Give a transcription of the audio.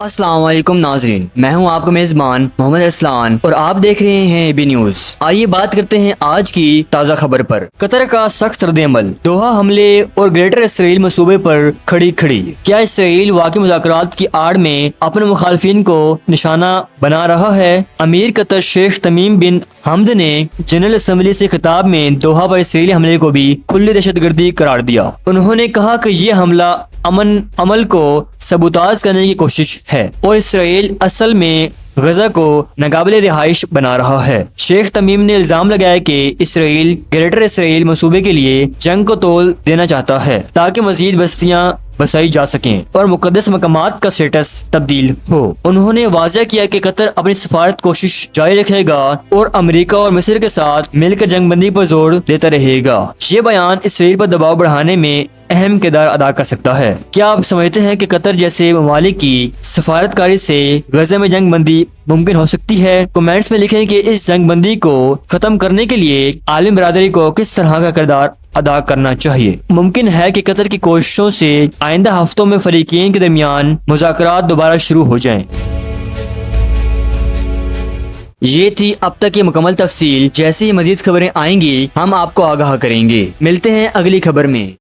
السلام علیکم ناظرین، میں ہوں آپ کا میزبان محمد اسلان اور آپ دیکھ رہے ہیں بی نیوز۔ آئیے بات کرتے ہیں آج کی تازہ خبر پر۔ قطر کا سخت رد عمل، دوحہ حملے اور گریٹر اسرائیل منصوبے پر کھڑی کیا اسرائیل واقعی مذاکرات کی آڑ میں اپنے مخالفین کو نشانہ بنا رہا ہے؟ امیر قطر شیخ تمیم بن حمد نے جنرل اسمبلی سے خطاب میں دوحہ پر اسرائیلی حملے کو بھی کھلی دہشت گردی قرار دیا۔ انہوں نے کہا کہ یہ حملہ امن عمل کو سبوتاژ کرنے کی کوشش ہے اور اسرائیل اصل میں غزہ کو ناقابل رہائش بنا رہا ہے۔ شیخ تمیم نے الزام لگایا کہ اسرائیل گریٹر اسرائیل منصوبے کے لیے جنگ کو تول دینا چاہتا ہے تاکہ مزید بستیاں بسائی جا سکیں اور مقدس مقامات کا سٹیٹس تبدیل ہو۔ انہوں نے واضح کیا کہ قطر اپنی سفارت کوشش جاری رکھے گا اور امریکہ اور مصر کے ساتھ مل کر جنگ بندی پر زور دیتا رہے گا۔ یہ بیان اسرائیل پر دباؤ بڑھانے میں اہم کردار ادا کر سکتا ہے۔ کیا آپ سمجھتے ہیں کہ قطر جیسے ممالک کی سفارتکاری سے غزہ میں جنگ بندی ممکن ہو سکتی ہے؟ کمنٹس میں لکھیں کہ اس جنگ بندی کو ختم کرنے کے لیے عالمی برادری کو کس طرح کا کردار ادا کرنا چاہیے۔ ممکن ہے کہ قطر کی کوششوں سے آئندہ ہفتوں میں فریقین کے درمیان مذاکرات دوبارہ شروع ہو جائیں۔ یہ تھی اب تک کی مکمل تفصیل۔ جیسے ہی مزید خبریں آئیں گی ہم آپ کو آگاہ کریں گے۔ ملتے ہیں اگلی خبر میں۔